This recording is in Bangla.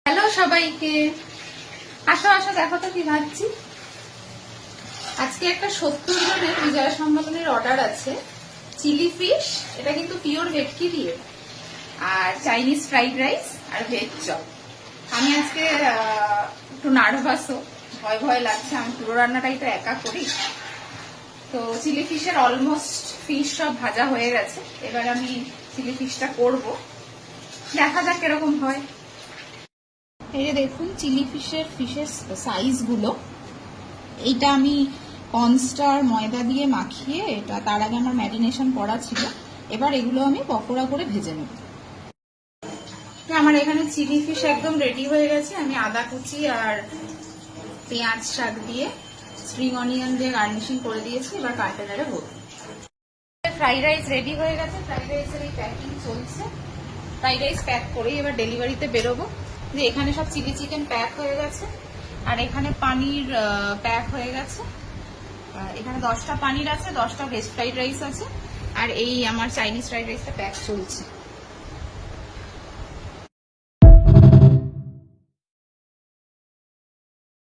হ্যালো সবাইকে, আসো আসো, দেখো তো কি ভাবছি। আজকে একটা 70 জনের বিজয়া সম্মেলনের অর্ডার আছে। চিলি ফিশ, এটা কিন্তু পিওর ভেটকি দিয়ে, আর চাইনিজ ফ্রাইড রাইস আর ভেজ চপ। আমি আজকে একটু নার্ভাসও, ভয় ভয় লাগছে। আমি পুরো রান্নাটাই তো একা করি। তো চিলি ফিশের অলমোস্ট ফিশ সব ভাজা হয়ে গেছে। এবার আমি চিলি ফিশটা করব, দেখা যাক কিরকম হয়। এই যে দেখুন চিলি ফিশের সাইজ গুলো। এইটা আমি কর্নস্টার ময়দা দিয়ে মাখিয়ে, এটা তার আগে আমার ম্যারিনেশন করা ছিল। এবার এগুলো আমি পকোড়া করে ভেজে নেব। আমার এখানে চিলি ফিশ একদম রেডি হয়ে গেছে। আমি আদা কুচি আর পেঁয়াজ শাক দিয়ে স্প্রিং অনিয়ন দিয়ে গার্নিশিং করে দিয়েছি। এবার কন্টেনারে ভরবো। ফ্রাইড রাইস রেডি হয়ে গেছে। ফ্রাইড রাইসের এই প্যাকিং চলছে। ফ্রাইড রাইস প্যাক করেই এবার ডেলিভারিতে বেরোবো। যে এখানে সব চিলি চিকেন প্যাক হয়ে গেছে, আর এখানে পানির প্যাক হয়ে গেছে। এখানে 10টা পানির আছে, 10টা ভেজ ফ্রাইড রাইস আছে, আর এই আমার চাইনিজ ফ্রাইড রাইসটা প্যাক চলছে।